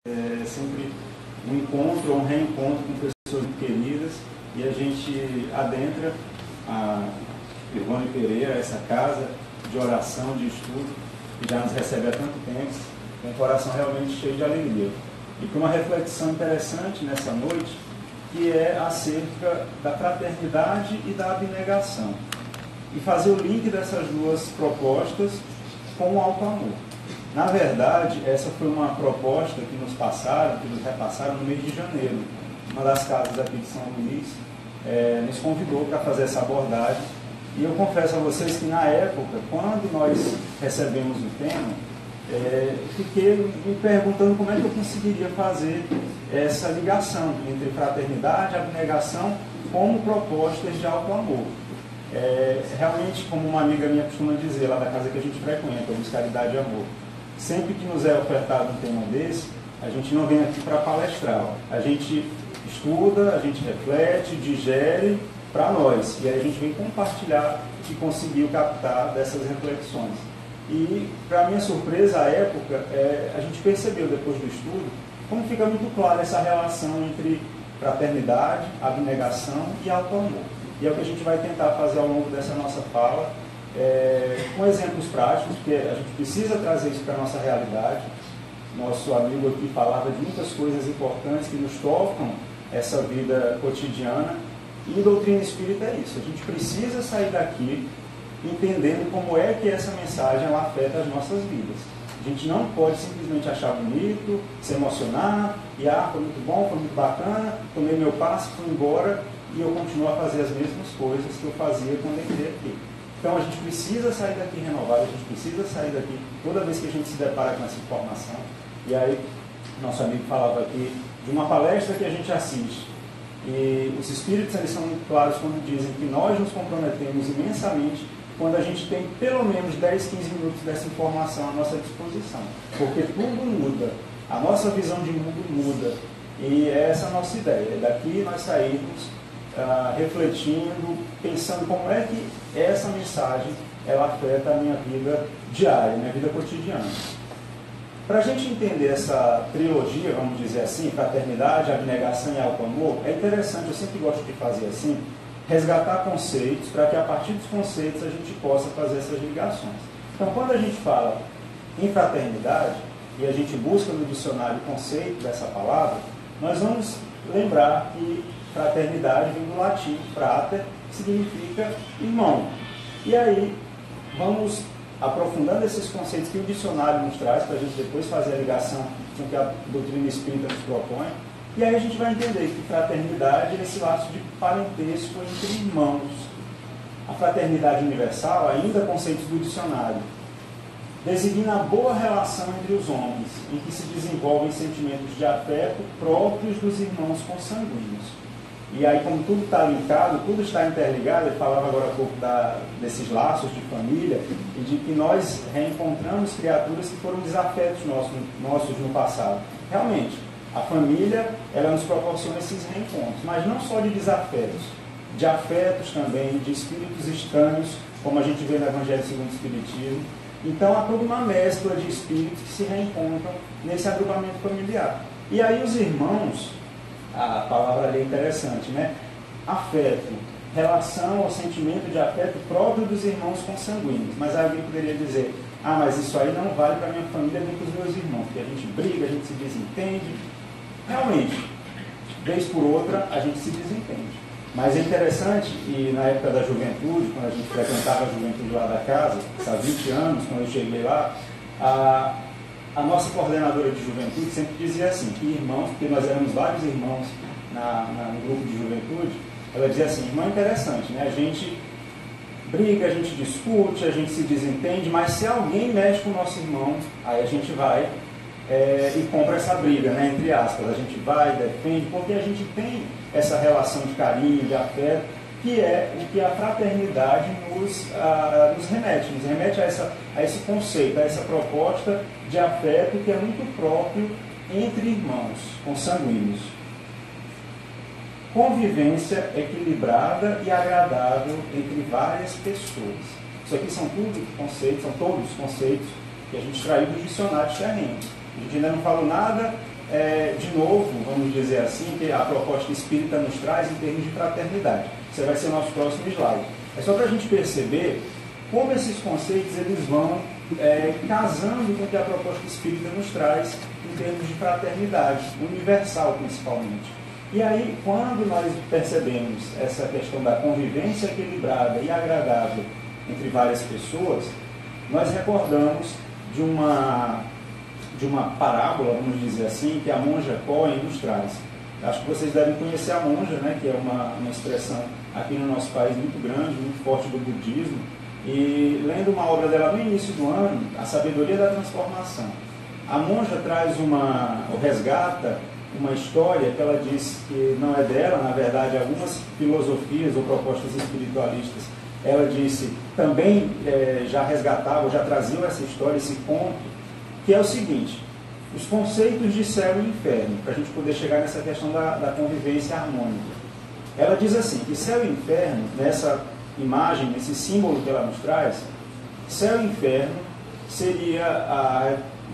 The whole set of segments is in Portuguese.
É sempre um encontro ou um reencontro com pessoas queridas, e a gente adentra a Ivone Pereira, essa casa de oração, de estudo, que já nos recebe há tanto tempo, com um coração realmente cheio de alegria. E com uma reflexão interessante nessa noite, que é acerca da fraternidade e da abnegação. E fazer o link dessas duas propostas com o alto amor. Na verdade, essa foi uma proposta que nos repassaram no mês de janeiro. Uma das casas aqui de São Luís nos convidou para fazer essa abordagem. E eu confesso a vocês que na época, quando nós recebemos o tema, fiquei me perguntando como é que eu conseguiria fazer essa ligação entre fraternidade e abnegação como propostas de alto amor. Realmente, como uma amiga minha costuma dizer, lá da casa que a gente frequenta, o Caridade e Amor, sempre que nos é ofertado um tema desse, a gente não vem aqui para palestrar. A gente estuda, a gente reflete, digere para nós. E aí a gente vem compartilhar o que conseguiu captar dessas reflexões. E, para minha surpresa, à época, a gente percebeu, depois do estudo, como fica muito clara essa relação entre fraternidade, abnegação e alto amor. E é o que a gente vai tentar fazer ao longo dessa nossa fala, com exemplos práticos, porque a gente precisa trazer isso para a nossa realidade. Nosso amigo aqui falava de muitas coisas importantes que nos tocam essa vida cotidiana, e doutrina espírita é isso. A gente precisa sair daqui entendendo como é que essa mensagem ela afeta as nossas vidas. A gente não pode simplesmente achar bonito, se emocionar, e foi muito bom, foi muito bacana, tomei meu passe, fui embora, e eu continuo a fazer as mesmas coisas que eu fazia quando entrei aqui. Então a gente precisa sair daqui renovado, a gente precisa sair daqui toda vez que a gente se depara com essa informação. E aí, nosso amigo falava aqui de uma palestra que a gente assiste. E os espíritos eles são muito claros quando dizem que nós nos comprometemos imensamente quando a gente tem pelo menos 10, 15 minutos dessa informação à nossa disposição. Porque tudo muda, a nossa visão de mundo muda. E essa é a nossa ideia. Daqui nós saímos refletindo, pensando como é que essa mensagem ela afeta a minha vida diária, minha vida cotidiana. Para a gente entender essa trilogia, vamos dizer assim, fraternidade, abnegação e alto amor, é interessante, eu sempre gosto de fazer assim, resgatar conceitos, para que a partir dos conceitos a gente possa fazer essas ligações. Então, quando a gente fala em fraternidade, e a gente busca no dicionário o conceito dessa palavra, nós vamos lembrar que fraternidade vem do latim, frater, que significa irmão. E aí, vamos aprofundando esses conceitos que o dicionário nos traz, para a gente depois fazer a ligação com o que a doutrina espírita nos propõe. E aí a gente vai entender que fraternidade é esse laço de parentesco entre irmãos. A fraternidade universal, ainda conceitos do dicionário, designa a boa relação entre os homens, em que se desenvolvem sentimentos de afeto próprios dos irmãos consanguíneos. E aí, como tudo está linkado, tudo está interligado, ele falava agora há pouco desses laços de família, e de que nós reencontramos criaturas que foram desafetos nossos no passado. Realmente, a família, ela nos proporciona esses reencontros, mas não só de desafetos, de afetos também, de espíritos estranhos, como a gente vê no Evangelho segundo o Espiritismo. Então, há toda uma mescla de espíritos que se reencontram nesse agrupamento familiar. E aí os irmãos, a palavra ali é interessante, né? Afeto, relação ou sentimento de afeto próprio dos irmãos consanguíneos. Mas alguém poderia dizer, mas isso aí não vale para a minha família nem para os meus irmãos, porque a gente briga, a gente se desentende. Realmente, vez por outra, a gente se desentende. Mas é interessante, e na época da juventude, quando a gente frequentava a juventude lá da casa, há 20 anos, quando eu cheguei lá, a nossa coordenadora de juventude sempre dizia assim, que irmãos, porque nós éramos vários irmãos no grupo de juventude, ela dizia assim, irmão, é interessante, né? A gente briga, a gente discute, a gente se desentende, mas se alguém mexe com o nosso irmão, aí a gente vai e compra essa briga, né? Entre aspas, a gente vai, defende, porque a gente tem essa relação de carinho, de afeto, que é o que a fraternidade nos remete a esse conceito, a essa proposta de afeto que é muito próprio entre irmãos consanguíneos. Convivência equilibrada e agradável entre várias pessoas. Isso aqui são todos conceitos que a gente extraiu dos dicionários terrenos. A gente ainda não falou nada de novo, vamos dizer assim, que a proposta espírita nos traz em termos de fraternidade. Isso vai ser o nosso próximo slide. É só para a gente perceber como esses conceitos eles vão casando com o que a proposta espírita nos traz em termos de fraternidade, universal principalmente. E aí, quando nós percebemos essa questão da convivência equilibrada e agradável entre várias pessoas, nós recordamos de uma parábola, vamos dizer assim, que a monja Cohen nos traz. Acho que vocês devem conhecer a monja, né, que é uma expressão aqui no nosso país muito grande, muito forte do budismo. E lendo uma obra dela no início do ano, A Sabedoria da Transformação, a monja traz ou resgata uma história que ela diz que não é dela, na verdade, algumas filosofias ou propostas espiritualistas, ela disse, também já resgatavam, já traziam essa história, esse conto, que é o seguinte: os conceitos de céu e inferno, para a gente poder chegar nessa questão da convivência harmônica. Ela diz assim, que céu e inferno, nessa imagem, nesse símbolo que ela nos traz, céu e inferno seriam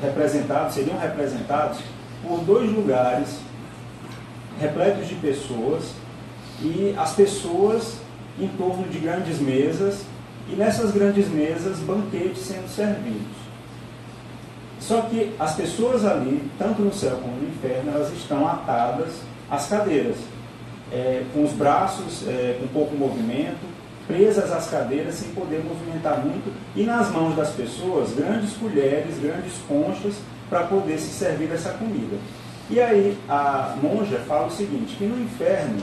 representados por dois lugares repletos de pessoas, e as pessoas em torno de grandes mesas, e nessas grandes mesas banquetes sendo servidos. Só que as pessoas ali, tanto no céu como no inferno, elas estão atadas às cadeiras, com os braços com pouco movimento, presas às cadeiras sem poder movimentar muito, e nas mãos das pessoas grandes colheres, grandes conchas para poder se servir dessa comida. E aí a monja fala o seguinte, que no inferno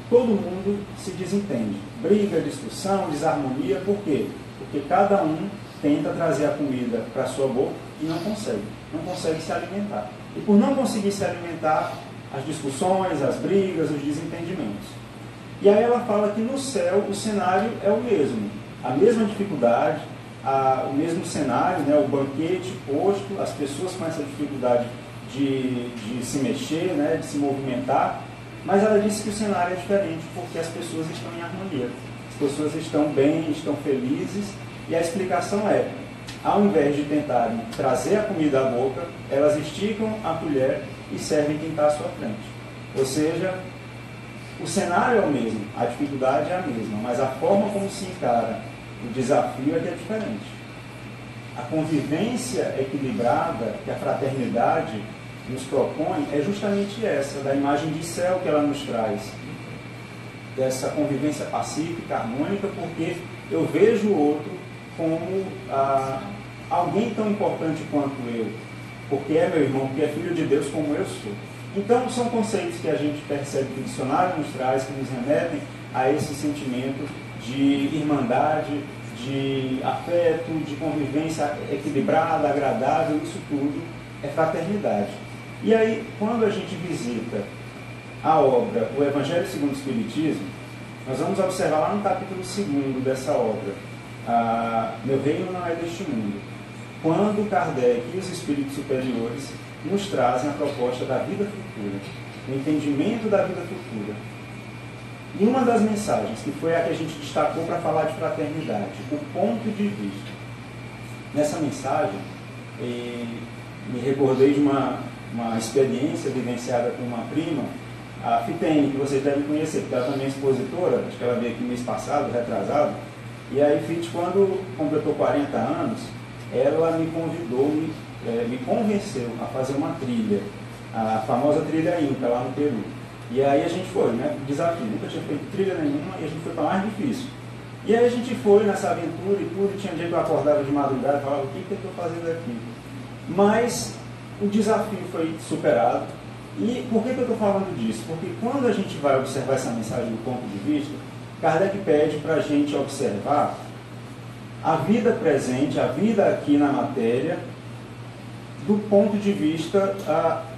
todo mundo se desentende, briga, discussão, desarmonia. Por quê? Porque cada um tenta trazer a comida para a sua boca e não consegue se alimentar. E por não conseguir se alimentar, as discussões, as brigas, os desentendimentos. E aí ela fala que no céu o cenário é o mesmo, a mesma dificuldade, o mesmo cenário, né, o banquete posto, as pessoas com essa dificuldade de se mexer, né, de se movimentar, mas ela disse que o cenário é diferente porque as pessoas estão em harmonia, as pessoas estão bem, estão felizes, e a explicação é, ao invés de tentarem trazer a comida à boca, elas esticam a colher e servem quem está à sua frente. Ou seja, o cenário é o mesmo, a dificuldade é a mesma, mas a forma como se encara o desafio é que é diferente. A convivência equilibrada que a fraternidade nos propõe é justamente essa, da imagem de céu que ela nos traz, dessa convivência pacífica, harmônica, porque eu vejo o outro como alguém tão importante quanto eu, porque é meu irmão, porque é filho de Deus como eu sou. Então, são conceitos que a gente percebe que o dicionário nos traz, que nos remetem a esse sentimento de irmandade, de afeto, de convivência equilibrada, agradável. Isso tudo é fraternidade. E aí, quando a gente visita a obra O Evangelho segundo o Espiritismo, nós vamos observar lá no capítulo 2 dessa obra, Meu Reino Não É Deste Mundo, quando Kardec e os espíritos superiores nos trazem a proposta da vida futura, o entendimento da vida futura. E uma das mensagens, que foi a que a gente destacou para falar de fraternidade, o ponto de vista. Nessa mensagem, me recordei de uma experiência vivenciada por uma prima, a Fitene, que vocês devem conhecer, porque ela também é expositora, acho que ela veio aqui mês passado, retrasado, e aí Fit, quando completou 40 anos, ela me convidou, me convenceu a fazer uma trilha, a famosa trilha Inca, lá no Peru. E aí a gente foi, né? Desafio, nunca tinha feito trilha nenhuma, e a gente foi para mais difícil. E aí a gente foi nessa aventura e tudo, tinha dia que eu acordava de madrugada e falava, o que eu estou fazendo aqui? Mas o desafio foi superado. E por que eu estou falando disso? Porque quando a gente vai observar essa mensagem do ponto de vista, Kardec pede para a gente observar a vida presente, a vida aqui na matéria, do ponto de vista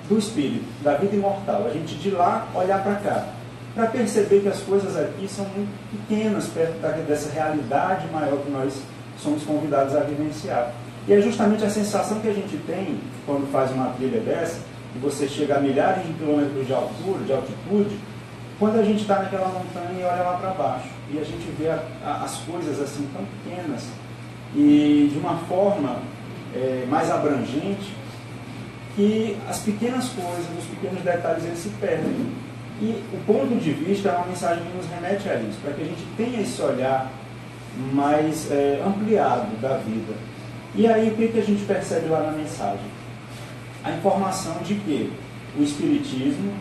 do espírito, da vida imortal. A gente de lá olhar para cá, para perceber que as coisas aqui são muito pequenas perto dessa realidade maior que nós somos convidados a vivenciar. E é justamente a sensação que a gente tem quando faz uma trilha dessa, e você chega a milhares de quilômetros de altura, de altitude, quando a gente está naquela montanha e olha lá para baixo, e a gente vê as coisas assim tão pequenas, e de uma forma mais abrangente, que as pequenas coisas, os pequenos detalhes, eles se perdem. E o ponto de vista é uma mensagem que nos remete a isso, para que a gente tenha esse olhar mais ampliado da vida. E aí, o que a gente percebe lá na mensagem? A informação de que o Espiritismo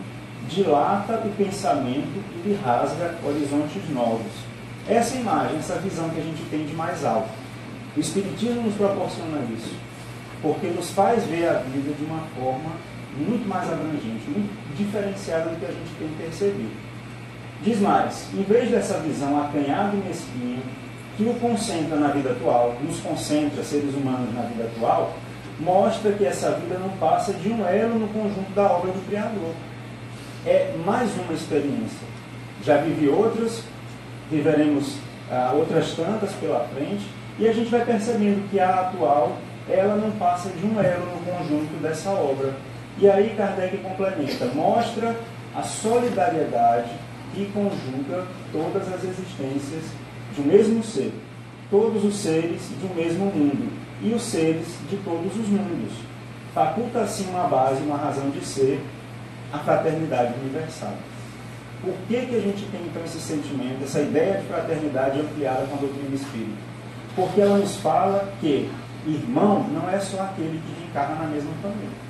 dilata o pensamento e lhe rasga horizontes novos. Essa imagem, essa visão que a gente tem de mais alto. O Espiritismo nos proporciona isso, porque nos faz ver a vida de uma forma muito mais abrangente, muito diferenciada do que a gente tem percebido. Diz mais, em vez dessa visão acanhada e mesquinha, que o concentra na vida atual, nos concentra, seres humanos, na vida atual, mostra que essa vida não passa de um elo no conjunto da obra do Criador. É mais uma experiência. Já vivi outras, viveremos outras tantas pela frente, e a gente vai percebendo que a atual, ela não passa de um elo no conjunto dessa obra. E aí Kardec complementa, mostra a solidariedade que conjuga todas as existências de um mesmo ser, todos os seres de um mesmo mundo, e os seres de todos os mundos. Faculta assim uma base, uma razão de ser, a fraternidade universal. Por que a gente tem então esse sentimento, essa ideia de fraternidade ampliada com a doutrina espírita? Porque ela nos fala que irmão não é só aquele que reencarna na mesma família.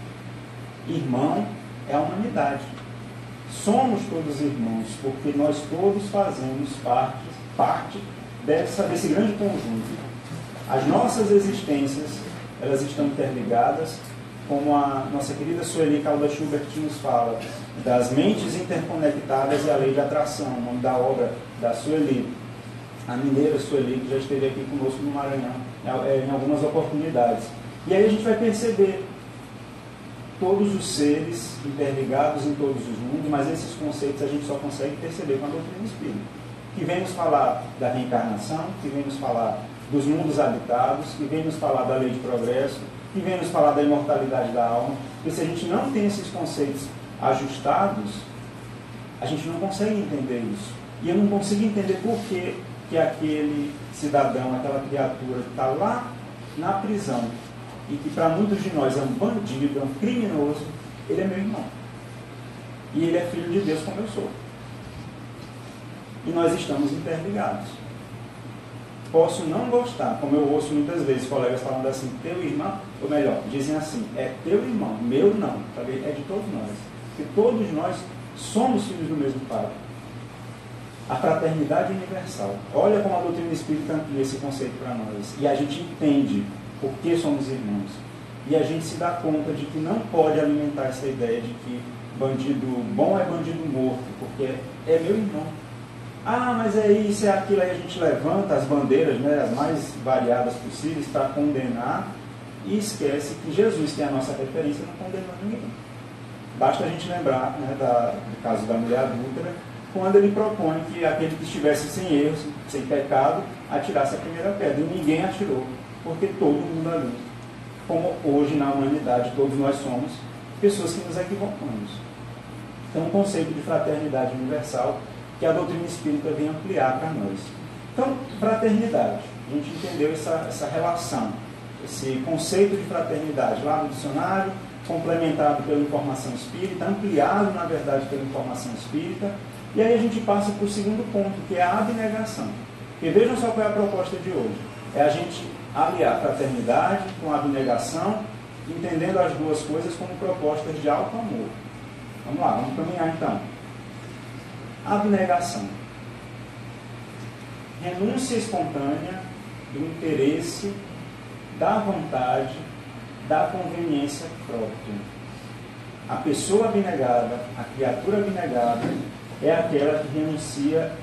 Irmão é a humanidade. Somos todos irmãos, porque nós todos fazemos parte desse grande conjunto. As nossas existências, elas estão interligadas, como a nossa querida Sueli Caldas Schubert nos fala, das mentes interconectadas e a lei de atração, o nome da obra da Sueli, a mineira Sueli, que já esteve aqui conosco no Maranhão, em algumas oportunidades. E aí a gente vai perceber todos os seres interligados em todos os mundos, mas esses conceitos a gente só consegue perceber com a doutrina espírita. Que vem nos falar da reencarnação, que vem nos falar dos mundos habitados, que vem nos falar da lei de progresso, que vem nos falar da imortalidade da alma. Porque se a gente não tem esses conceitos ajustados, a gente não consegue entender isso. E eu não consigo entender por que aquele cidadão, aquela criatura que está lá na prisão, e que para muitos de nós é um bandido, é um criminoso, ele é meu irmão. E ele é filho de Deus como eu sou. E nós estamos interligados. Posso não gostar, como eu ouço muitas vezes colegas falando assim, teu irmão, ou melhor, dizem assim, é teu irmão, meu não, sabe? É de todos nós. Porque todos nós somos filhos do mesmo Pai. A fraternidade universal. Olha como a doutrina espírita amplia esse conceito para nós. E a gente entende por que somos irmãos. E a gente se dá conta de que não pode alimentar essa ideia de que bandido bom é bandido morto, porque é meu irmão. Ah, mas é isso, é aquilo, aí a gente levanta as bandeiras, né, as mais variadas possíveis para condenar e esquece que Jesus, que é a nossa referência, não condenou ninguém. Basta a gente lembrar, né, do caso da mulher adúltera, quando ele propõe que aquele que estivesse sem erros, sem pecado, atirasse a primeira pedra. E ninguém atirou, porque todo mundo ali, como hoje na humanidade todos nós somos, pessoas que nos equivocamos. Então, um conceito de fraternidade universal que a doutrina espírita vem ampliar para nós. Então, fraternidade. A gente entendeu essa relação, esse conceito de fraternidade lá no dicionário, complementado pela informação espírita, ampliado, na verdade, pela informação espírita. E aí a gente passa para o segundo ponto, que é a abnegação. Porque vejam só qual é a proposta de hoje. É a gente aliar fraternidade com a abnegação, entendendo as duas coisas como propostas de alto amor. Vamos lá, vamos caminhar então. Abnegação. Renúncia espontânea do interesse, da vontade, da conveniência própria. A pessoa abnegada, a criatura abnegada, é aquela que renuncia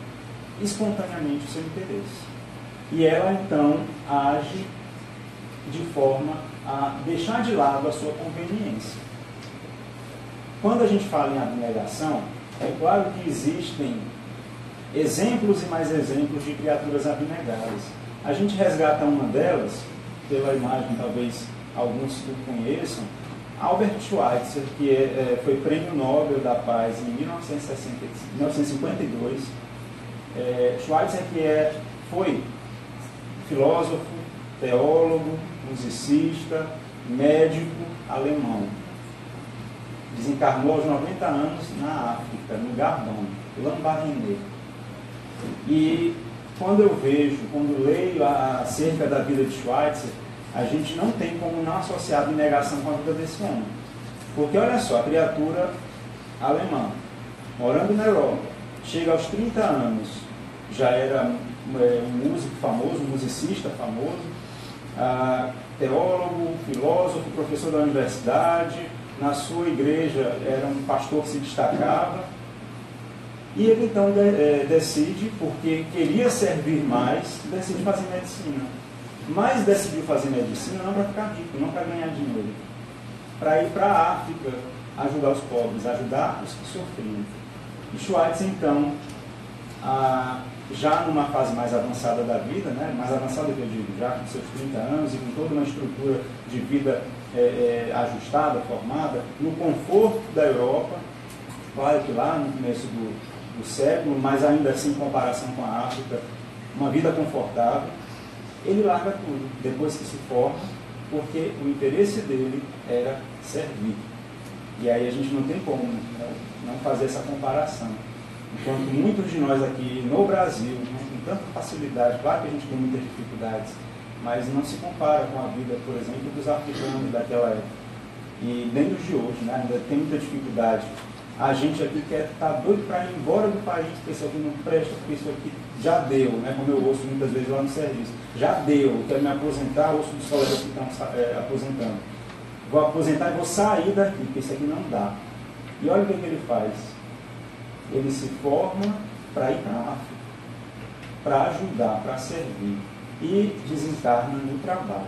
espontaneamente o seu interesse. E ela, então, age de forma a deixar de lado a sua conveniência. Quando a gente fala em abnegação, é claro que existem exemplos e mais exemplos de criaturas abnegadas. A gente resgata uma delas, pela imagem talvez alguns que conheçam, Albert Schweitzer, que foi Prêmio Nobel da Paz em 1952. Schweitzer que foi filósofo, teólogo, musicista, médico alemão. desencarnou aos 90 anos na África, no Gabão, Lambaréné. E quando eu vejo, quando leio acerca da vida de Schweitzer, a gente não tem como não associar a abnegação com a vida desse homem. Porque olha só, a criatura alemã, morando na Europa, chega aos 30 anos, já era um músico famoso, um musicista famoso, teólogo, filósofo, professor da universidade, na sua igreja era um pastor que se destacava, e ele então decide, porque queria servir mais, decide fazer medicina. Mas decidiu fazer medicina não para ficar rico, não para ganhar dinheiro, para ir para a África, ajudar os pobres, ajudar os que sofriam. E Schweitzer, então, já numa fase mais avançada da vida, né, mais avançada que eu digo, já com seus 30 anos e com toda uma estrutura de vida ajustada, formada, no conforto da Europa, claro que lá no começo do século, mas ainda assim em comparação com a África, uma vida confortável, ele larga tudo, depois que se forma, porque o interesse dele era servir. E aí a gente não tem como não fazer essa comparação. Enquanto muitos de nós aqui no Brasil, com tanta facilidade, claro que a gente tem muitas dificuldades, mas não se compara com a vida, por exemplo, dos africanos daquela época. E nem dos de hoje, né? Ainda tem muita dificuldade. A gente aqui quer estar doido para ir embora do país, porque isso aqui não presta, porque isso aqui já deu, né? Como eu ouço muitas vezes lá no serviço. Já deu, quero me aposentar, ouço dos colegas que estão aposentando. Vou aposentar e vou sair daqui, porque isso aqui não dá. E olha o que ele faz. Ele se forma para ir para a África, para ajudar, para servir. E desencarna no trabalho,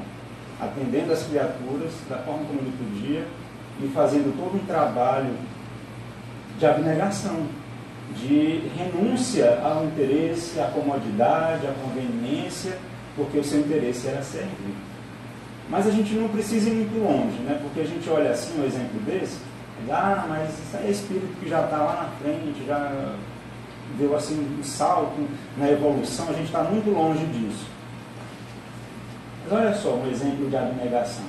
atendendo as criaturas da forma como ele podia e fazendo todo um trabalho de abnegação, de renúncia ao interesse, à comodidade, à conveniência, porque o seu interesse era servir. Mas a gente não precisa ir muito longe, né? Porque a gente olha assim, um exemplo desse, mas isso aí é espírito que já está lá na frente, já deu assim um salto na evolução, a gente está muito longe disso. Mas olha só um exemplo de abnegação.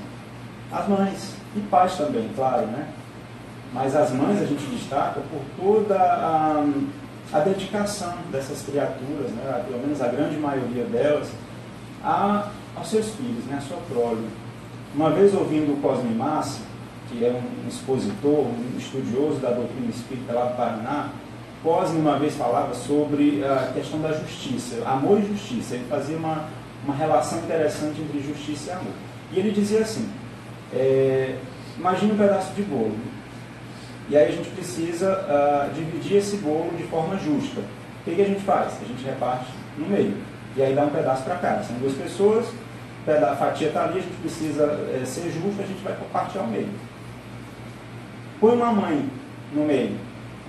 As mães, e pais também, claro, né? Mas as mães a gente destaca por toda a dedicação dessas criaturas, né? Pelo menos a grande maioria delas, aos seus filhos, né? A sua prole. Uma vez ouvindo o Cosme Massi, que é um expositor, um estudioso da doutrina espírita lá do Paraná, Cosme uma vez falava sobre a questão da justiça, amor e justiça. Ele fazia uma relação interessante entre justiça e amor. E ele dizia assim, imagine um pedaço de bolo, e aí a gente precisa dividir esse bolo de forma justa. O que a gente faz? A gente reparte no meio, e aí dá um pedaço para cada. São duas pessoas, a fatia está ali, a gente precisa ser justo, a gente vai partir ao meio. Põe uma mãe no meio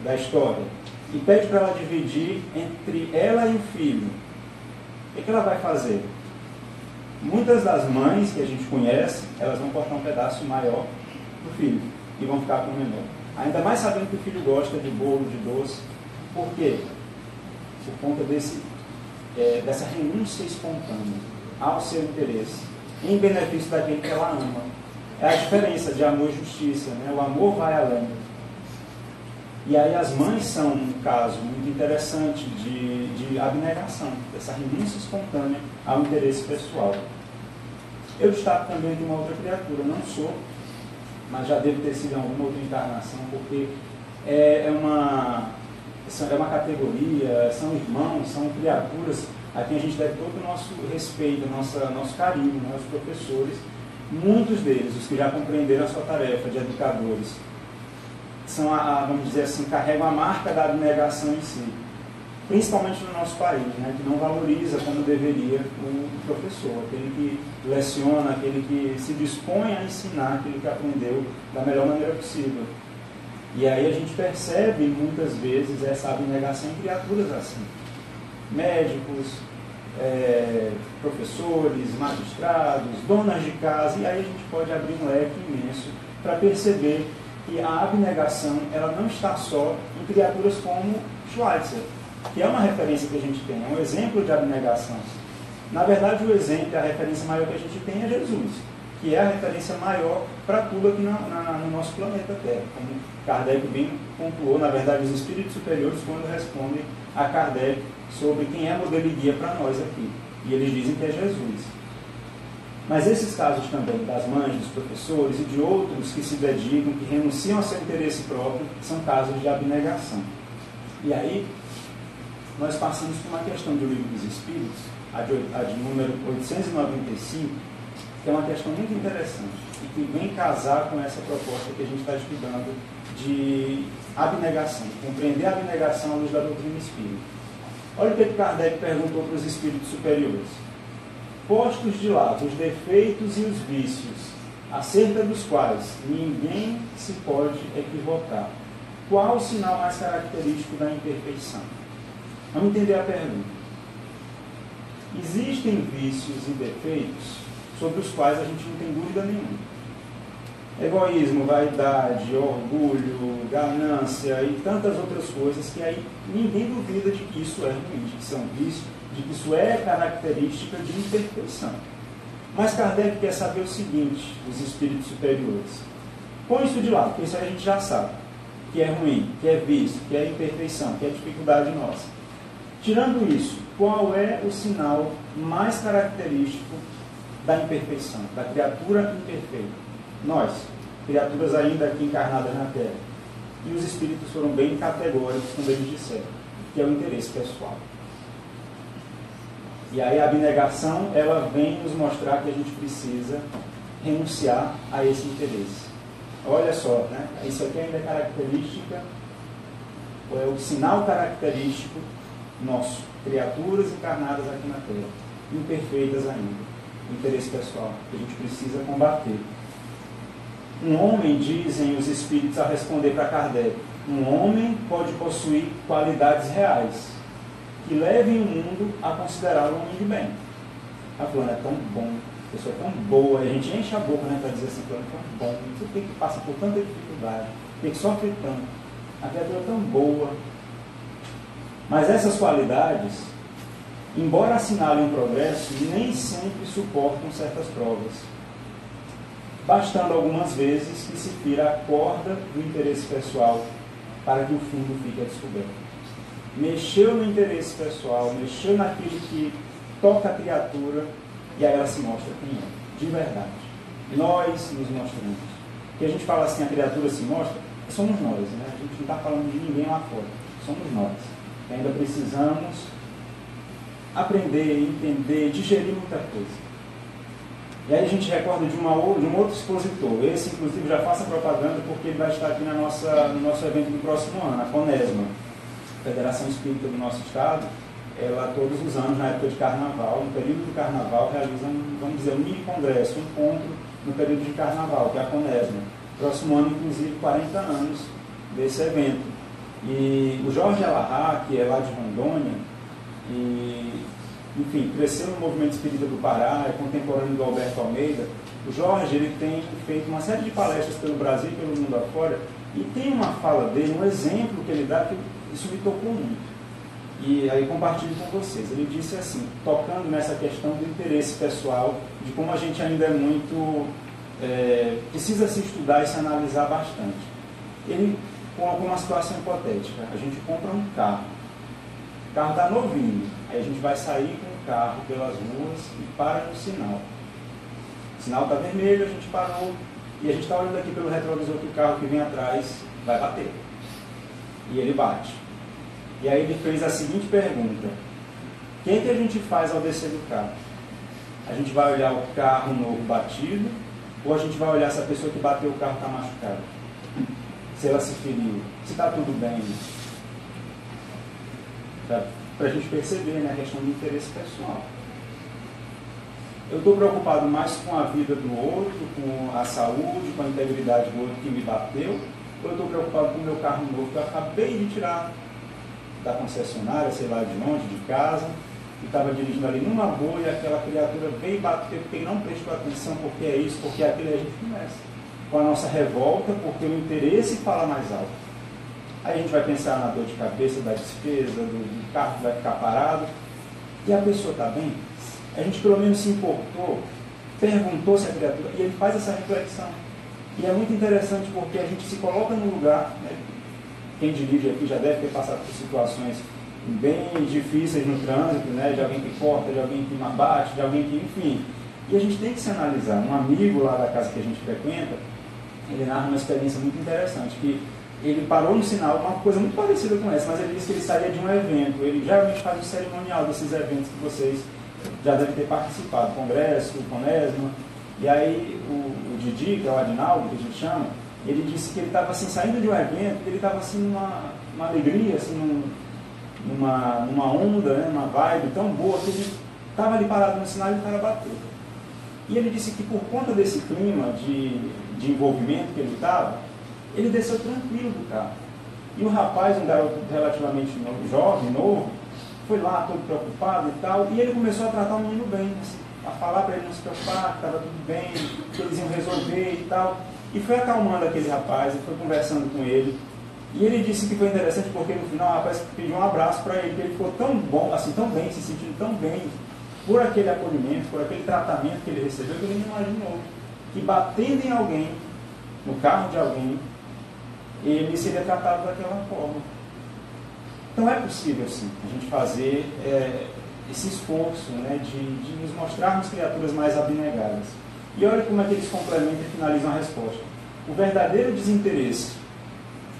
da história e pede para ela dividir entre ela e o filho. O que ela vai fazer? Muitas das mães que a gente conhece, elas vão cortar um pedaço maior do filho e vão ficar com o menor. Ainda mais sabendo que o filho gosta de bolo, de doce. Por quê? Por conta dessa renúncia espontânea ao seu interesse, em benefício daquele que ela ama. É a diferença de amor e justiça, né? O amor vai além. E aí as mães são um caso muito interessante de abnegação, dessa renúncia espontânea ao interesse pessoal. Eu destaco também de uma outra criatura, não sou, mas já devo ter sido em alguma outra encarnação, porque é uma categoria, são irmãos, são criaturas a quem a gente deve todo o nosso respeito, nosso carinho, né, os professores, muitos deles, os que já compreenderam a sua tarefa de educadores, são, vamos dizer assim, carregam a marca da abnegação em si, principalmente no nosso país, né, que não valoriza como deveria o professor, aquele que leciona, aquele que se dispõe a ensinar aquilo que aprendeu da melhor maneira possível. E aí a gente percebe muitas vezes essa abnegação em criaturas assim, médicos, professores, magistrados, donas de casa, e aí a gente pode abrir um leque imenso para perceber que a abnegação ela não está só em criaturas como Schweitzer, que é uma referência que a gente tem, é um exemplo de abnegação. Na verdade, o exemplo, a referência maior que a gente tem é Jesus. que é a referência maior para tudo aqui no nosso planeta Terra. Como Kardec bem pontuou, na verdade, os espíritos superiores, quando respondem a Kardec sobre quem é modelo e guia para nós aqui. E eles dizem que é Jesus. Mas esses casos também das mães, dos professores e de outros que se dedicam, que renunciam ao seu interesse próprio, são casos de abnegação. E aí, nós passamos por uma questão do Livro dos Espíritos, a de número 895, que é uma questão muito interessante e que vem casar com essa proposta que a gente está estudando de abnegação, compreender a abnegação à luz da doutrina espírita. Olha o que Kardec perguntou para os espíritos superiores. Postos de lado os defeitos e os vícios, acerca dos quais ninguém se pode equivocar, qual o sinal mais característico da imperfeição? Vamos entender a pergunta. Existem vícios e defeitos sobre os quais a gente não tem dúvida nenhuma. Egoísmo, vaidade, orgulho, ganância e tantas outras coisas que aí ninguém duvida de que isso é ruim, de que são vícios, de que isso é característica de imperfeição. Mas Kardec quer saber o seguinte, os espíritos superiores. Põe isso de lado, porque isso aí a gente já sabe, que é ruim, que é vício, que é imperfeição, que é dificuldade nossa. Tirando isso, qual é o sinal mais característico da imperfeição, da criatura imperfeita? Nós, criaturas ainda aqui encarnadas na Terra. E os espíritos foram bem categóricos quando eles disseram que é o interesse pessoal. E aí a abnegação, ela vem nos mostrar que a gente precisa renunciar a esse interesse. Olha só, né? Isso aqui ainda é característica, é o sinal característico nosso, criaturas encarnadas aqui na Terra, imperfeitas ainda, interesse pessoal, que a gente precisa combater. Um homem, dizem os espíritos a responder para Kardec, um homem pode possuir qualidades reais, que levem o mundo a considerá-lo um homem de bem. A fulana é tão bom, a pessoa é tão boa, e a gente enche a boca, né, para dizer assim, fulana é tão bom, por que passa por tanta dificuldade, por que sofre tanto, a criatura é tão boa. Mas essas qualidades, embora assinalem um progresso, nem sempre suportam certas provas, bastando algumas vezes que se fira a corda do interesse pessoal para que o fundo fique a descoberto. Mexeu no interesse pessoal, mexeu naquilo que toca a criatura, e aí ela se mostra quem é, de verdade. Nós nos mostramos. Que a gente fala assim, a criatura se mostra, somos nós, né? A gente não está falando de ninguém lá fora, somos nós. E ainda precisamos aprender, entender, digerir muita coisa. E aí a gente recorda de um outro expositor. Esse, inclusive, já faça propaganda porque ele vai estar aqui no nosso evento do próximo ano, a CONESMA, Federação Espírita do nosso Estado. Ela, todos os anos, na época de Carnaval, no período do Carnaval, realiza vamos dizer, um mini congresso, um encontro no período de Carnaval, que é a CONESMA. Próximo ano, inclusive, 40 anos desse evento. E o Jorge Alahá, que é lá de Rondônia, e enfim, cresceu no movimento espírita do Pará, é contemporâneo do Alberto Almeida. O Jorge, ele tem feito uma série de palestras pelo Brasil e pelo mundo afora, e tem uma fala dele, um exemplo que ele dá, que isso me tocou muito. E aí compartilho com vocês. Ele disse assim, tocando nessa questão do interesse pessoal, de como a gente ainda é muito... precisa se estudar e se analisar bastante. Ele, com uma situação hipotética, a gente compra um carro. O carro está novinho, aí a gente vai sair com o carro pelas ruas e para no sinal. O sinal está vermelho, a gente parou e a gente está olhando aqui pelo retrovisor que o carro que vem atrás vai bater. E ele bate. E aí ele fez a seguinte pergunta: quem que a gente faz ao descer do carro? A gente vai olhar o carro novo batido ou a gente vai olhar se a pessoa que bateu o carro está machucada? Se ela se feriu, se está tudo bem? Para a gente perceber, né, a questão do interesse pessoal. Eu estou preocupado mais com a vida do outro, com a saúde, com a integridade do outro que me bateu, ou eu estou preocupado com o meu carro novo que eu acabei de tirar da concessionária, sei lá de onde, de casa, e estava dirigindo ali numa boa e aquela criatura veio e bateu porque não prestou atenção, porque é isso, porque é aquilo, e a gente começa com a nossa revolta, porque o interesse fala mais alto. Aí a gente vai pensar na dor de cabeça, da despesa, do carro que vai ficar parado. E a pessoa está bem? A gente pelo menos se importou perguntou se a criatura... E ele faz essa reflexão. E é muito interessante porque a gente se coloca no lugar, né? Quem dirige aqui já deve ter passado por situações bem difíceis no trânsito, né? De alguém que corta, de alguém que bate, de alguém que... Enfim. E a gente tem que se analisar. Um amigo lá da casa que a gente frequenta, ele narra uma experiência muito interessante, que ele parou no sinal, uma coisa muito parecida com essa, mas ele disse que ele saía de um evento. Ele geralmente faz o cerimonial desses eventos que vocês já devem ter participado, congresso, conesma. E aí o Didi, que é o Adinaldo, que a gente chama, ele disse que ele estava assim, saindo de um evento, que ele estava assim, numa alegria, assim, numa onda, né, numa vibe tão boa, que ele estava ali parado no sinal e o cara bateu. E ele disse que por conta desse clima de envolvimento que ele estava, ele desceu tranquilo do carro. E o rapaz, um garoto relativamente novo, foi lá todo preocupado e tal, e ele começou a tratar o menino bem, assim, a falar para ele não se preocupar, que estava tudo bem, que eles iam resolver e tal. E foi acalmando aquele rapaz, e foi conversando com ele. E ele disse que foi interessante porque no final o rapaz pediu um abraço para ele, que ele ficou tão bom, assim, tão bem, se sentindo tão bem por aquele acolhimento, por aquele tratamento que ele recebeu, que ele não imaginou que batendo em alguém, no carro de alguém, ele seria tratado daquela forma. Então é possível, sim, a gente fazer esse esforço, né, de nos mostrarmos criaturas mais abnegadas. E olha como é que eles complementam e finalizam a resposta. O verdadeiro desinteresse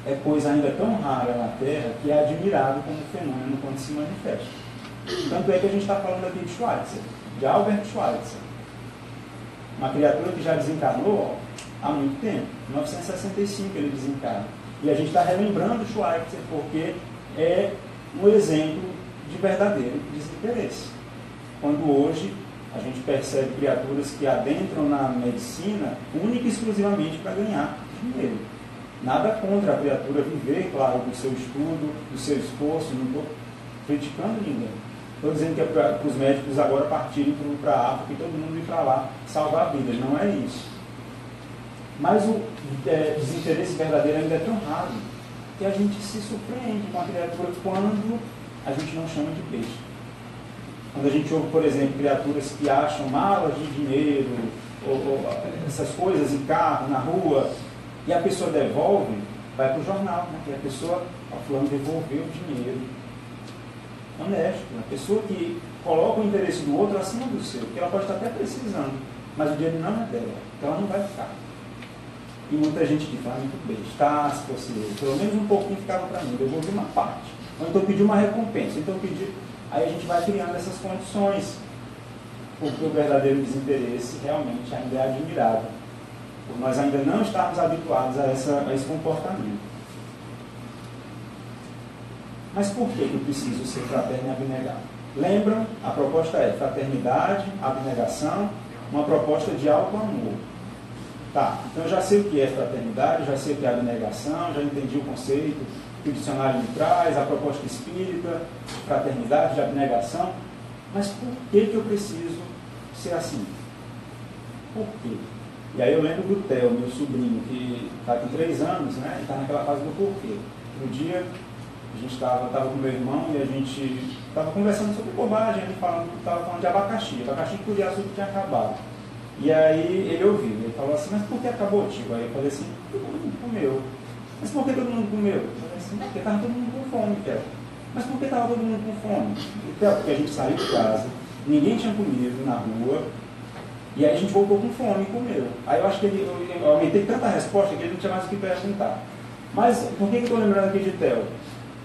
é coisa ainda tão rara na Terra que é admirado como fenômeno quando se manifesta. Tanto é que a gente está falando aqui de Schweitzer, de Albert Schweitzer. Uma criatura que já desencarnou há muito tempo. Em 1965 ele desencarna. E a gente está relembrando Schweitzer porque é um exemplo de verdadeiro desinteresse. Quando hoje a gente percebe criaturas que adentram na medicina única e exclusivamente para ganhar dinheiro. Nada contra a criatura viver, claro, do seu estudo, do seu esforço, não estou criticando ninguém. Estou dizendo que é para os médicos agora partirem para a África e todo mundo ir para lá salvar vidas. Não é isso. Mas o desinteresse verdadeiro ainda é tão raro que a gente se surpreende com a criatura quando a gente não chama de peixe. Quando a gente ouve, por exemplo, criaturas que acham malas de dinheiro, ou essas coisas em carro, na rua, e a pessoa devolve, vai para o jornal, né? Que a pessoa, fulano devolveu o dinheiro. Honesto, a pessoa que coloca o interesse do outro acima do seu, que ela pode estar até precisando, mas o dinheiro não é dela, então ela não vai ficar. E muita gente diz, muito bem, está, se fosse eu, pelo menos um pouquinho ficava para mim, eu devolvi uma parte, ou então pedir uma recompensa, então pedir, aí a gente vai criando essas condições, porque o verdadeiro desinteresse realmente ainda é admirável, por nós ainda não estarmos habituados a esse comportamento. Mas por que eu preciso ser fraterno e abnegado? Lembram? A proposta é fraternidade, abnegação, uma proposta de auto-amor. Tá, então eu já sei o que é fraternidade, já sei o que é abnegação, já entendi o conceito que o dicionário me traz, a proposta espírita, fraternidade, de abnegação. Mas por que eu preciso ser assim? Por quê? E aí eu lembro do Theo, meu sobrinho, que está com 3 anos, né? E está naquela fase do porquê. No dia, a gente estava com meu irmão e a gente estava conversando sobre bobagem, ele estava falando de abacaxi que o açúcar tinha acabado. E aí ele ouviu, ele falou assim, mas por que acabou, tio? Aí eu falei assim, todo mundo comeu. Mas por que todo mundo comeu? Eu falei assim, porque estava todo mundo com fome, Theo. Mas por que estava todo mundo com fome? Theo, porque a gente saiu de casa, ninguém tinha comido na rua, e aí a gente voltou com fome e comeu. Aí eu acho que eu aumentei tanta resposta que ele não tinha mais o que perguntar. Mas por que eu estou lembrando aqui de Theo?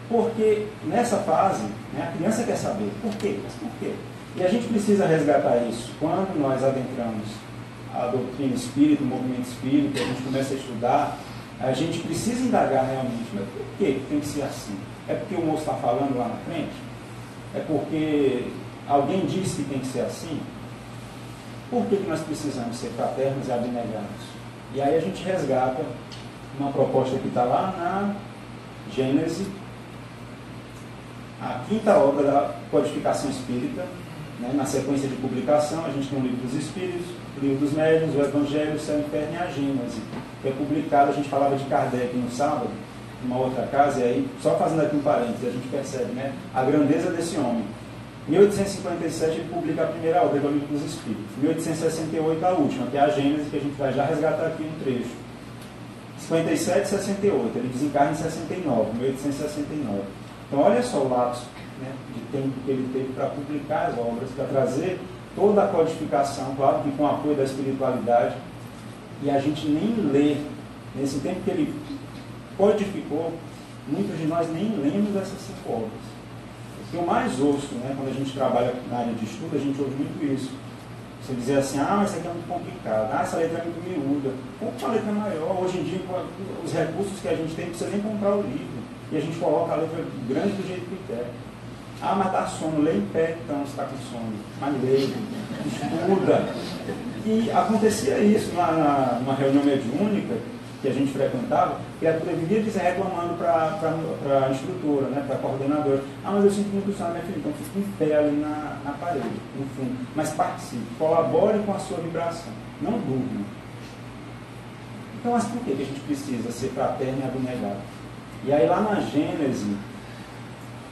Porque nessa fase, né, a criança quer saber por quê, mas por quê? E a gente precisa resgatar isso. Quando nós adentramos a doutrina espírita, o movimento espírita, a gente começa a estudar, a gente precisa indagar realmente, mas por que tem que ser assim? É porque o moço está falando lá na frente? É porque alguém disse que tem que ser assim? Por que nós precisamos ser fraternos e abnegados? E aí a gente resgata uma proposta que está lá na Gênese, a 5ª obra da codificação espírita, né, na sequência de publicação, a gente tem o Livro dos Espíritos, o Livro dos Médiuns, o Evangelho, o Céu e o Inferno e a Gênese, que é publicado, a gente falava de Kardec no sábado, numa outra casa, e aí, só fazendo aqui um parênteses, a gente percebe, né, a grandeza desse homem. Em 1857 ele publica a primeira obra, Evangelho dos Espíritos. Em 1868 a última, que é a Gênese, que a gente vai já resgatar aqui um trecho. 57 e 68, ele desencarna em 69, 1869. Então olha só o lapso, né, de tempo que ele teve para publicar as obras, para trazer toda a codificação, claro que com o apoio da espiritualidade, e a gente nem lê, nesse tempo que ele codificou, muitos de nós nem lemos dessas 5 obras. O que eu mais ouço, né, quando a gente trabalha na área de estudo, a gente ouve muito isso. Você dizer assim, mas isso aqui é muito complicado, essa letra é muito miúda. Compra uma letra maior. Hoje em dia, os recursos que a gente tem, não precisa nem comprar o livro. E a gente coloca a letra grande do jeito que quer. Mas dá sono, lê em pé, então você está com sono. Mas lê, estuda. E acontecia isso numa reunião mediúnica que a gente frequentava, que a criatura vivia reclamando para a instrutora, né, para a coordenadora, mas eu sinto muito sono, minha filha, então fique em pé ali na parede, no fundo, mas participe, colabore com a sua vibração, não durma. Então, mas por que a gente precisa ser fraterno e abnegado? E aí lá na Gênese,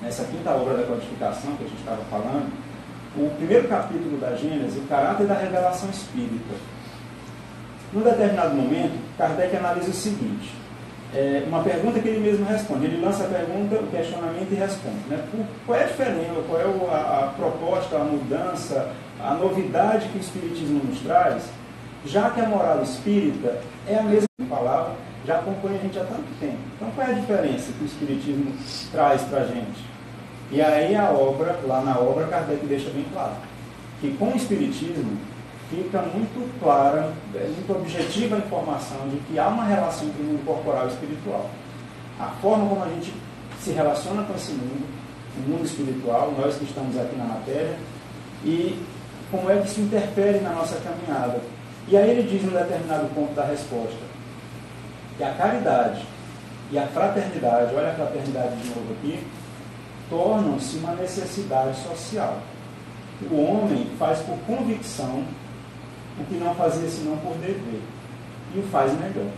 nessa 5ª obra da codificação que a gente estava falando, o primeiro capítulo da Gênese, o caráter da revelação espírita. Num determinado momento, Kardec analisa o seguinte, uma pergunta que ele mesmo responde. Ele lança a pergunta, o questionamento e responde. Né? Qual é a diferença, qual é a proposta, a mudança, a novidade que o Espiritismo nos traz, já que a moral espírita é a mesma palavra, já acompanha a gente há tanto tempo. Então, qual é a diferença que o Espiritismo traz para a gente? E aí lá na obra, Kardec deixa bem claro que com o Espiritismo fica muito clara, muito objetiva a informação de que há uma relação entre o mundo corporal e espiritual. A forma como a gente se relaciona com esse mundo, o mundo espiritual, nós que estamos aqui na matéria, e como é que isso interfere na nossa caminhada. E aí ele diz, em um determinado ponto da resposta, que a caridade e a fraternidade, olha a fraternidade de novo aqui, tornam-se uma necessidade social. O homem faz por convicção o que não fazia senão por dever, e o faz melhor.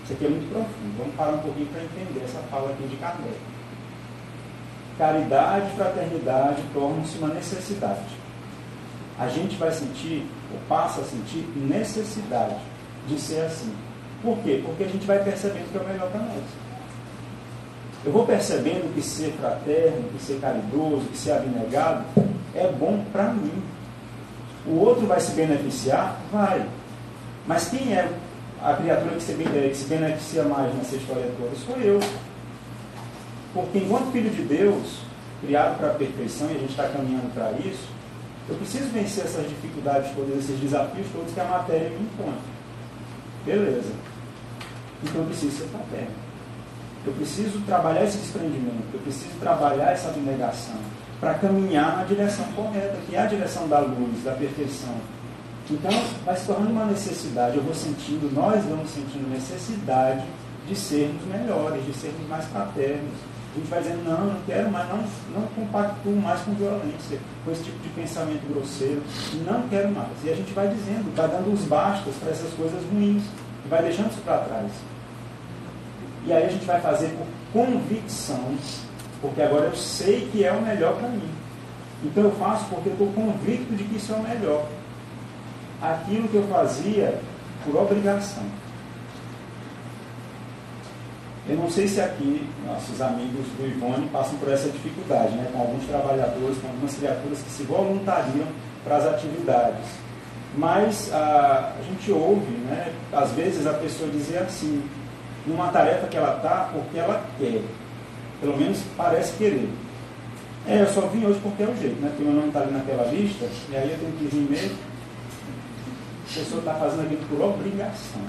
Isso aqui é muito profundo, vamos parar um pouquinho para entender essa fala aqui de Kardec. Caridade e fraternidade tornam-se uma necessidade. A gente vai sentir, ou passa a sentir, necessidade de ser assim. Por quê? Porque a gente vai percebendo que é o melhor para nós. Eu vou percebendo que ser fraterno, que ser caridoso, que ser abnegado é bom para mim. O outro vai se beneficiar? Vai. Mas quem é a criatura que se beneficia mais nessa história toda? Sou eu. Porque enquanto filho de Deus, criado para a perfeição, e a gente está caminhando para isso, eu preciso vencer essas dificuldades todas, esses desafios todos que a matéria me impõe. Beleza. Então eu preciso ser fraterno. Eu preciso trabalhar esse desprendimento, eu preciso trabalhar essa abnegação, para caminhar na direção correta, que é a direção da luz, da perfeição. Então, vai se tornando uma necessidade. Nós vamos sentindo necessidade de sermos melhores, de sermos mais fraternos. A gente vai dizendo, não quero mais, não compactuo mais com violência, com esse tipo de pensamento grosseiro, não quero mais. E a gente vai dizendo, vai dando os bastos para essas coisas ruins, e vai deixando isso para trás. E aí a gente vai fazer por convicção, porque agora eu sei que é o melhor para mim. Então eu faço porque eu estou convicto de que isso é o melhor. Aquilo que eu fazia por obrigação. Eu não sei se aqui nossos amigos do Ivone passam por essa dificuldade, né? Com alguns trabalhadores, com algumas criaturas que se voluntariam para as atividades. Mas a gente ouve, né? Às vezes a pessoa dizer assim, numa tarefa que ela está porque ela quer. Pelo menos parece querer. Eu só vim hoje porque é o jeito, né? Porque meu nome está ali naquela lista, e aí eu tenho que vir mesmo. A pessoa está fazendo aquilo por obrigação.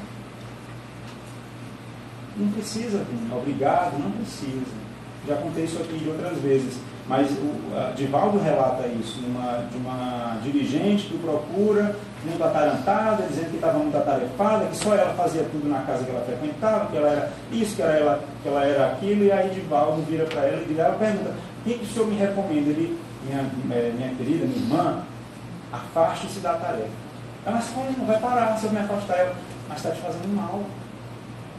Não precisa vir, obrigado, não precisa. Já contei isso aqui de outras vezes. Mas o Divaldo relata isso de uma dirigente que procura, muito atarantada, dizendo que estava muito atarefada, que só ela fazia tudo na casa que ela frequentava, que ela era isso, que ela era aquilo, e aí Divaldo vira para ela e ela pergunta, o que o senhor me recomenda? Ele, minha querida, minha irmã, afaste-se da tarefa. Mas como não vai parar se eu me afastar? Ela, mas está te fazendo mal.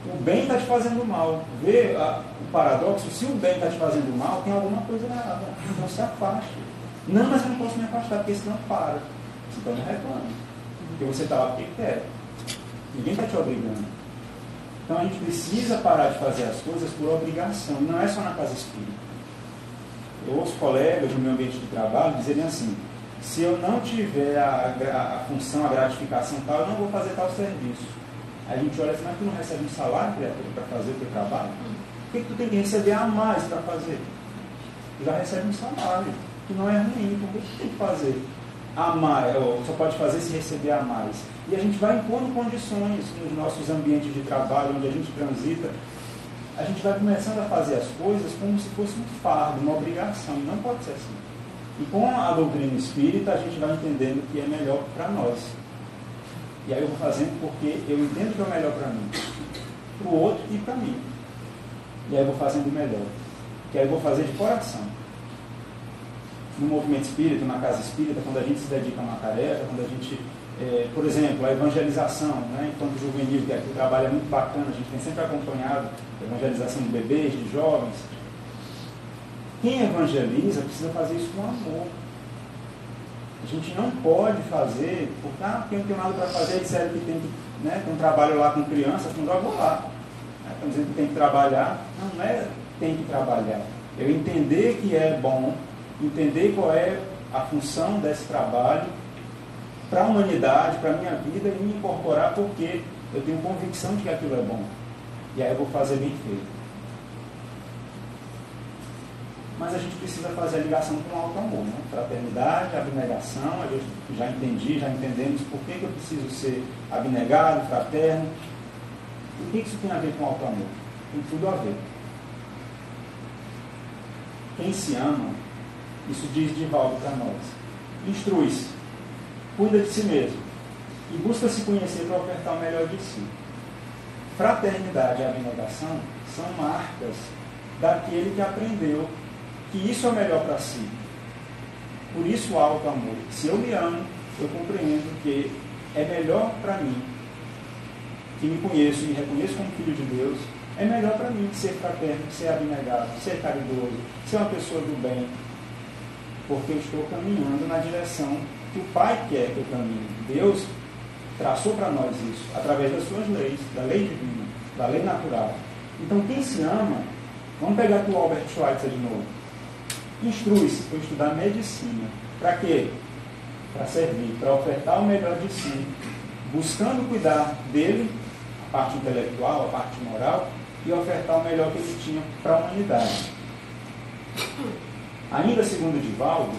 O bem está te fazendo mal. Vê o paradoxo? Se o bem está te fazendo mal, tem alguma coisa errada. Então se afaste. Não, mas eu não posso me afastar, porque senão para. Então não reclame. Porque você está lá porque quer. Ninguém está te obrigando. Então a gente precisa parar de fazer as coisas por obrigação. E não é só na casa espírita. Eu ouço colegas no meu ambiente de trabalho dizerem assim: se eu não tiver a função, a gratificação tal, eu não vou fazer tal serviço. Aí a gente olha assim: mas tu não recebe um salário, criatura, para fazer o teu trabalho? Por que tu tem que receber a mais para fazer? Tu já recebe um salário, que não é ruim. Por que tu tem que fazer a mais? Ou só pode fazer se receber a mais. E a gente vai impondo condições nos nossos ambientes de trabalho, onde a gente transita. A gente vai começando a fazer as coisas como se fosse um fardo, uma obrigação. E não pode ser assim. E com a doutrina espírita, a gente vai entendendo que é melhor para nós. E aí eu vou fazendo porque eu entendo que é o melhor para mim, para o outro e para mim. E aí eu vou fazendo o melhor. Que aí eu vou fazer de coração. No movimento espírita, na casa espírita, quando a gente se dedica a uma tarefa, quando a gente, por exemplo, a evangelização, né, enquanto juvenil, que aqui o trabalho é muito bacana, a gente tem sempre acompanhado a evangelização de bebês, de jovens. Quem evangeliza precisa fazer isso com amor. A gente não pode fazer, porque eu não tenho nada para fazer, disseram que tem, né, tem um trabalho lá com crianças, quando eu vou lá. Estão dizendo que tem que trabalhar. Não é tem que trabalhar. Eu entender que é bom, entender qual é a função desse trabalho para a humanidade, para a minha vida, e me incorporar porque eu tenho convicção de que aquilo é bom. E aí eu vou fazer bem feito. Mas a gente precisa fazer a ligação com o alto amor, né? Fraternidade, abnegação, eu já entendi, já entendemos por que eu preciso ser abnegado, fraterno. O que isso tem a ver com o alto amor? Tem tudo a ver. Quem se ama, isso diz Divaldo para nós, instrui-se, cuida de si mesmo e busca se conhecer para ofertar o melhor de si. Fraternidade e abnegação são marcas daquele que aprendeu que isso é o melhor para si. Por isso o alto amor. Se eu me amo, eu compreendo que é melhor para mim, que me conheço e me reconheço como filho de Deus, é melhor para mim ser fraterno, ser abnegado, ser caridoso, ser uma pessoa do bem, porque eu estou caminhando na direção que o Pai quer que eu caminhe. Deus traçou para nós isso, através das suas leis, da lei divina, da lei natural. Então, quem se ama, vamos pegar aqui o Albert Schweitzer de novo, instrui-se para estudar medicina. Para quê? Para servir, para ofertar o melhor de si, buscando cuidar dele, a parte intelectual, a parte moral, e ofertar o melhor que ele tinha para a humanidade. Ainda segundo Divaldo,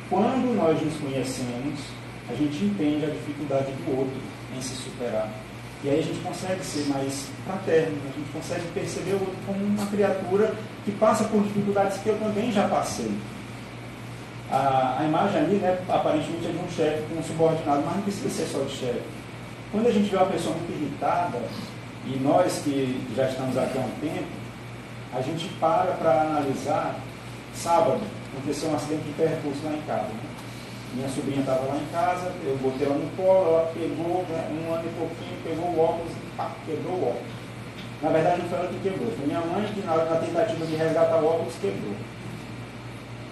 quando nós nos conhecemos, a gente entende a dificuldade do outro em se superar. E aí a gente consegue ser mais fraterno, a gente consegue perceber o outro como uma criatura que passa por dificuldades que eu também já passei. A imagem ali, né, aparentemente é de um chefe com um subordinado, mas não precisa ser só de chefe. Quando a gente vê uma pessoa muito irritada, e nós que já estamos aqui há um tempo, a gente para analisar. Sábado, aconteceu um acidente de percurso lá em casa. Né? Minha sobrinha estava lá em casa, eu botei ela no colo, ela pegou, né, 1 ano e pouquinho, pegou o óculos e pá, quebrou o óculos. Na verdade, não foi ela que quebrou, foi minha mãe que na tentativa de resgatar o óculos quebrou.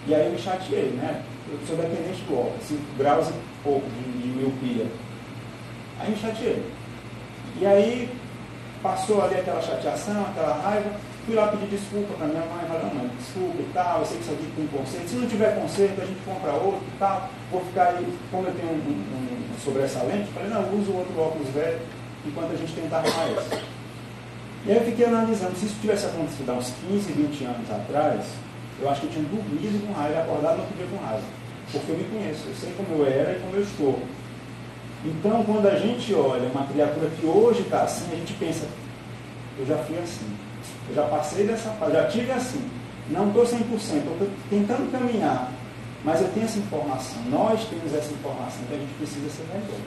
E aí eu me chateei, né? Eu sou dependente do óculos, 5 graus e pouco de miopia. Aí me chateei. E aí passou ali aquela chateação, aquela raiva. Fui lá pedir desculpa para minha mãe, falei, não, mãe, desculpa e tal, eu sei que isso aqui tem conserto. Se não tiver conserto, a gente compra outro e tal. Vou ficar aí, como eu tenho um sobressalente, falei, não, eu uso o outro óculos velho enquanto a gente tenta arrumar esse. E aí eu fiquei analisando, se isso tivesse acontecido há uns 15, 20 anos atrás, eu acho que eu tinha dormido com raiva e acordado no outro dia com raiva. Porque eu me conheço, eu sei como eu era e como eu estou. Então, quando a gente olha uma criatura que hoje está assim, a gente pensa, eu já fui assim. Eu já passei dessa fase, já tive assim. Não estou 100%, estou tentando caminhar. Mas eu tenho essa informação. Nós temos essa informação que a gente precisa ser melhor.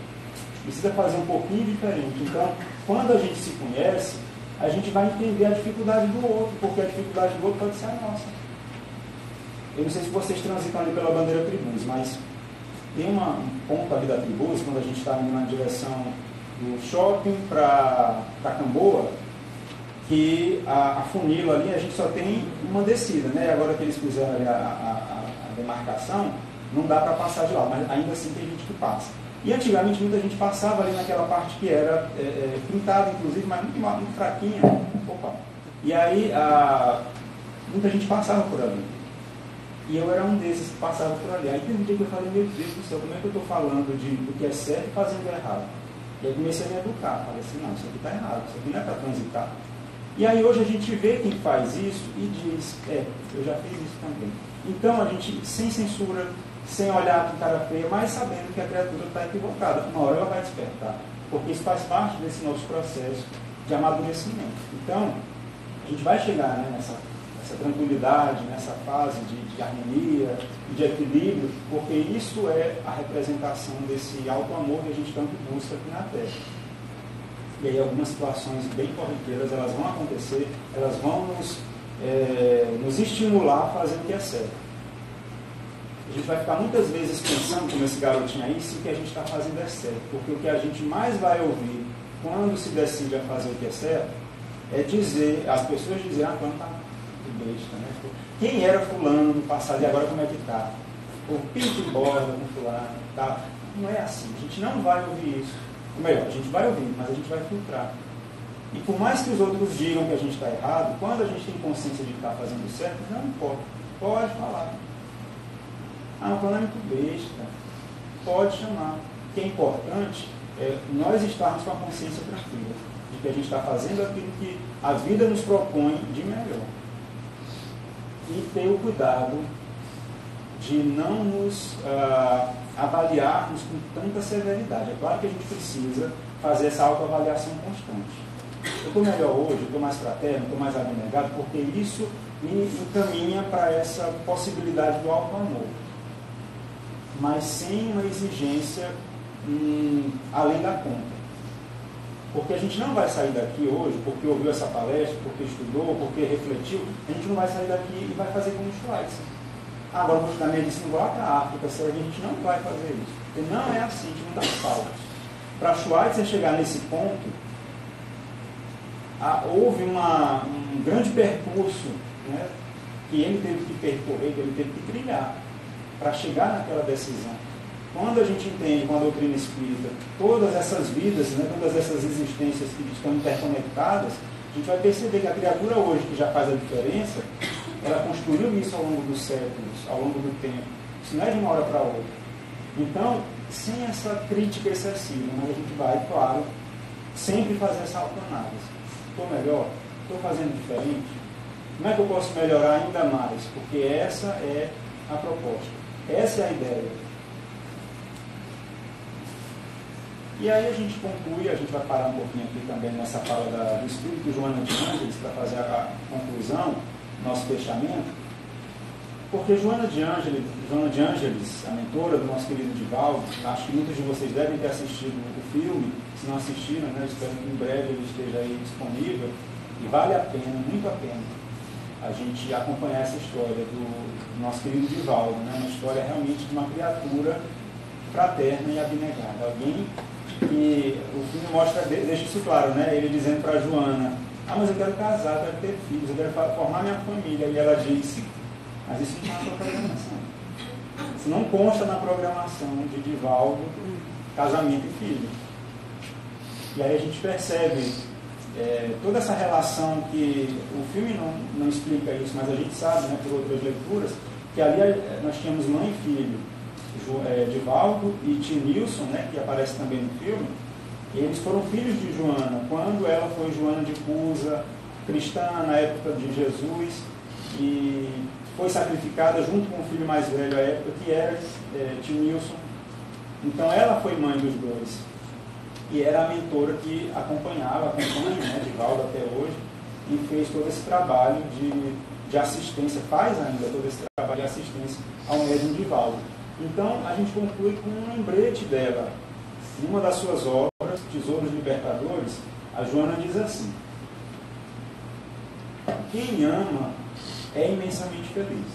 Precisa fazer um pouquinho diferente. Então, quando a gente se conhece, a gente vai entender a dificuldade do outro, porque a dificuldade do outro pode ser a nossa. Eu não sei se vocês transitam ali pela bandeira Tribus, mas tem um ponto ali da Tribus, quando a gente está indo na direção do shopping para Camboa, que a funila ali, a gente só tem uma descida, né? Agora que eles fizeram a demarcação, não dá para passar de lá, mas ainda assim tem gente que passa. E antigamente muita gente passava ali naquela parte que era pintada, inclusive, mas muito fraquinha. Opa! E aí muita gente passava por ali. E eu era um desses que passava por ali. Aí teve um dia que eu falei, meu Deus do céu, como é que eu estou falando do que é certo e fazendo errado? E aí comecei a me educar. Falei assim, não, isso aqui está errado, isso aqui não é para transitar. E aí hoje a gente vê quem faz isso e diz, eu já fiz isso também. Então a gente, sem censura, sem olhar com cara feia, mas sabendo que a criatura está equivocada. Uma hora ela vai despertar. Porque isso faz parte desse nosso processo de amadurecimento. Então, a gente vai chegar, né, nessa tranquilidade, nessa fase de harmonia e de equilíbrio, porque isso é a representação desse alto amor que a gente tanto busca aqui na Terra. E aí algumas situações bem corriqueiras, elas vão acontecer, elas vão nos estimular a fazer o que é certo. A gente vai ficar muitas vezes pensando, como esse garotinho aí, se o que a gente está fazendo é certo, porque o que a gente mais vai ouvir quando se decide a fazer o que é certo é dizer, as pessoas dizem, quando está besta, né? Quem era fulano no passado e agora como é que está? O pinto e borda no fulano, tá? Não é assim, a gente não vai ouvir isso. Ou melhor, a gente vai ouvir, mas a gente vai filtrar. E por mais que os outros digam que a gente está errado, quando a gente tem consciência de que está fazendo certo, não importa, pode falar. O fulano é muito besta, pode chamar. O que é importante é nós estarmos com a consciência tranquila, de que a gente está fazendo aquilo que a vida nos propõe de melhor. E ter o cuidado de não nos avaliarmos com tanta severidade. É claro que a gente precisa fazer essa autoavaliação constante. Eu estou melhor hoje, eu estou mais fraterno, estou mais abnegado, porque isso me encaminha para essa possibilidade do alto amor. Mas sem uma exigência além da conta. Porque a gente não vai sair daqui hoje, porque ouviu essa palestra, porque estudou, porque refletiu, a gente não vai sair daqui e vai fazer como o Schweitzer. Agora vou estudar medicina, vou lá para a África, a gente não vai fazer isso. Porque não é assim, a gente não dá saltos. Para Schweitzer chegar nesse ponto, houve um grande percurso, né, que ele teve que percorrer, que ele teve que trilhar, para chegar naquela decisão. Quando a gente entende com a doutrina espírita todas essas vidas, né, todas essas existências que estão interconectadas, a gente vai perceber que a criatura hoje, que já faz a diferença, ela construiu isso ao longo dos séculos, ao longo do tempo. Isso não é de uma hora para outra. Então, sem essa crítica excessiva, mas a gente vai, claro, sempre fazer essa autoanálise. Estou melhor? Estou fazendo diferente? Como é que eu posso melhorar ainda mais? Porque essa é a proposta. Essa é a ideia. E aí a gente conclui, a gente vai parar um pouquinho aqui também nessa fala do Espírito Joana de Ângeles, para fazer a conclusão, nosso fechamento, porque Joana de Ângeles, a mentora do nosso querido Divaldo, acho que muitos de vocês devem ter assistido o filme, se não assistiram, né, espero que em breve ele esteja aí disponível, e vale a pena, muito a pena, a gente acompanhar essa história do nosso querido Divaldo, né, uma história realmente de uma criatura fraterna e abnegada, alguém que o filme mostra, deixa isso claro, né, ele dizendo para Joana, mas eu quero casar, eu quero ter filhos, eu quero formar minha família. E ela disse, mas isso não está na programação. Isso não consta na programação de Divaldo, casamento e filho. E aí a gente percebe toda essa relação que o filme não explica isso, mas a gente sabe, né, por outras leituras, que ali nós tínhamos mãe e filho, Divaldo e tio Nilson, né, que aparece também no filme. Eles foram filhos de Joana, quando ela foi Joana de Cusa, cristã na época de Jesus, e foi sacrificada junto com o filho mais velho à época, que era tio Nilson. Então ela foi mãe dos dois, e era a mentora que acompanha, né, Divaldo até hoje, e fez todo esse trabalho de assistência, faz ainda todo esse trabalho de assistência ao médium Divaldo. Então a gente conclui com um lembrete dela. Em uma das suas obras, Tesouros Libertadores, a Joana diz assim: quem ama é imensamente feliz,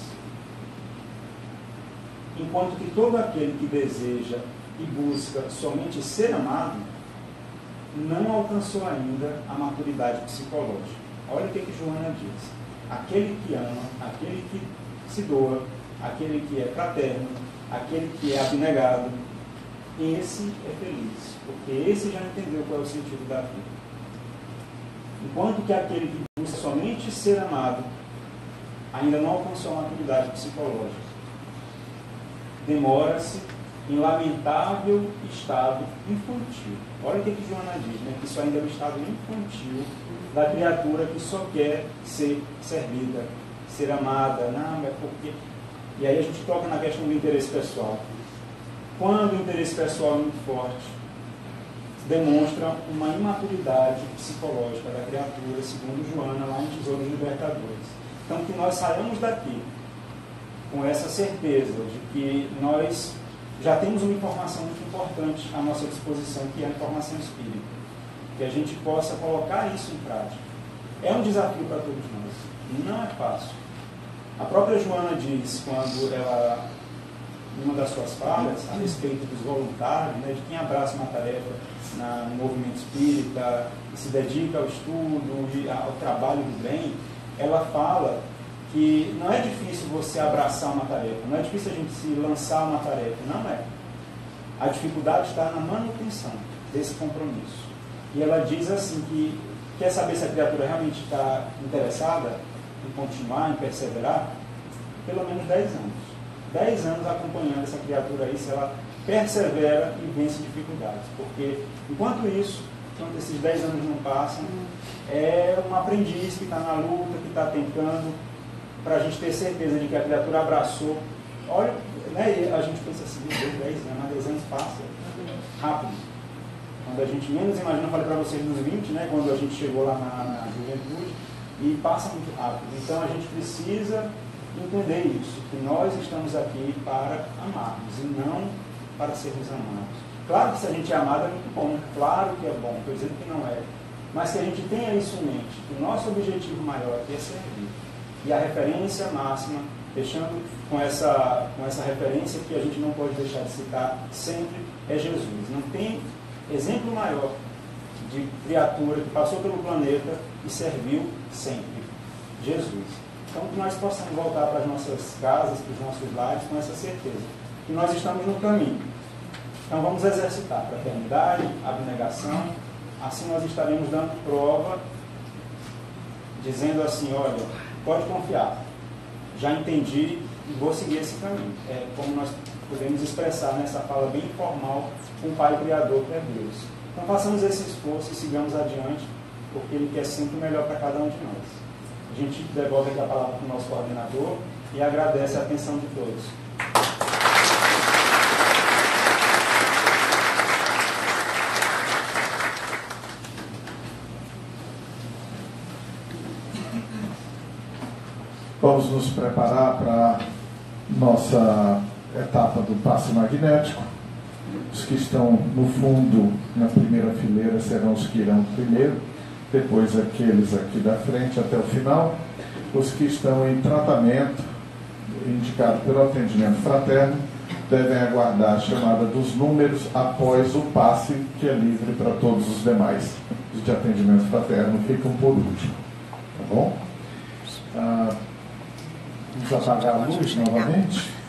enquanto que todo aquele que deseja e busca somente ser amado não alcançou ainda a maturidade psicológica. Olha o que Joana diz: aquele que ama, aquele que se doa, aquele que é fraterno, aquele que é abnegado, esse é feliz, porque esse já entendeu qual é o sentido da vida. Enquanto que aquele que busca somente ser amado ainda não alcançou a maturidade psicológica. Demora-se em lamentável estado infantil. Olha o que Joana diz, né? Que isso ainda é um estado infantil da criatura que só quer ser servida, ser amada. Não, é porque... E aí a gente toca na questão do interesse pessoal. Quando o interesse pessoal é muito forte, demonstra uma imaturidade psicológica da criatura, segundo Joana, lá em Tesouros Libertadores. Então, que nós saímos daqui com essa certeza de que nós já temos uma informação muito importante à nossa disposição, que é a informação espírita. Que a gente possa colocar isso em prática. É um desafio para todos nós. Não é fácil. A própria Joana diz, quando ela, em uma das suas falas, a respeito dos voluntários, né, de quem abraça uma tarefa no movimento espírita, e se dedica ao estudo e ao trabalho do bem, ela fala que não é difícil você abraçar uma tarefa, não é difícil a gente se lançar uma tarefa, não é. A dificuldade está na manutenção desse compromisso. E ela diz assim que quer saber se a criatura realmente está interessada em continuar, em perseverar, pelo menos 10 anos. 10 anos acompanhando essa criatura aí, se ela persevera e vence dificuldades. Porque, enquanto isso, enquanto esses 10 anos não passam, é um aprendiz que está na luta, que está tentando, para a gente ter certeza de que a criatura abraçou. Olha, né, e a gente pensa assim, meu Deus, 10 anos, mas 10 anos passa rápido. Quando a gente menos imagina, eu falei para vocês dos 20, né, quando a gente chegou lá na juventude, e passa muito rápido. Então a gente precisa entender isso, que nós estamos aqui para amarmos e não para sermos amados. Claro que se a gente é amado é muito bom, claro que é bom, estou dizendo que não é, mas que a gente tenha isso em mente, que o nosso objetivo maior aqui é servir. E a referência máxima, fechando com essa referência que a gente não pode deixar de citar sempre, é Jesus. Não tem exemplo maior de criatura que passou pelo planeta e serviu sempre. Jesus. Então, que nós possamos voltar para as nossas casas, para os nossos lares, com essa certeza, que nós estamos no caminho. Então, vamos exercitar a fraternidade, a abnegação, assim nós estaremos dando prova, dizendo assim, olha, pode confiar, já entendi e vou seguir esse caminho. É como nós podemos expressar nessa fala bem informal com o Pai Criador, que é Deus. Então, façamos esse esforço e sigamos adiante, porque Ele quer sempre o melhor para cada um de nós. A gente devolve aqui a palavra para o nosso coordenador e agradece a atenção de todos. Vamos nos preparar para nossa etapa do passe magnético. Os que estão no fundo, na primeira fileira, serão os que irão primeiro, depois aqueles aqui da frente até o final. Os que estão em tratamento, indicado pelo atendimento fraterno, devem aguardar a chamada dos números após o passe, que é livre para todos os demais. Os de atendimento fraterno ficam por último. Tá bom? Vamos apagar a luz novamente.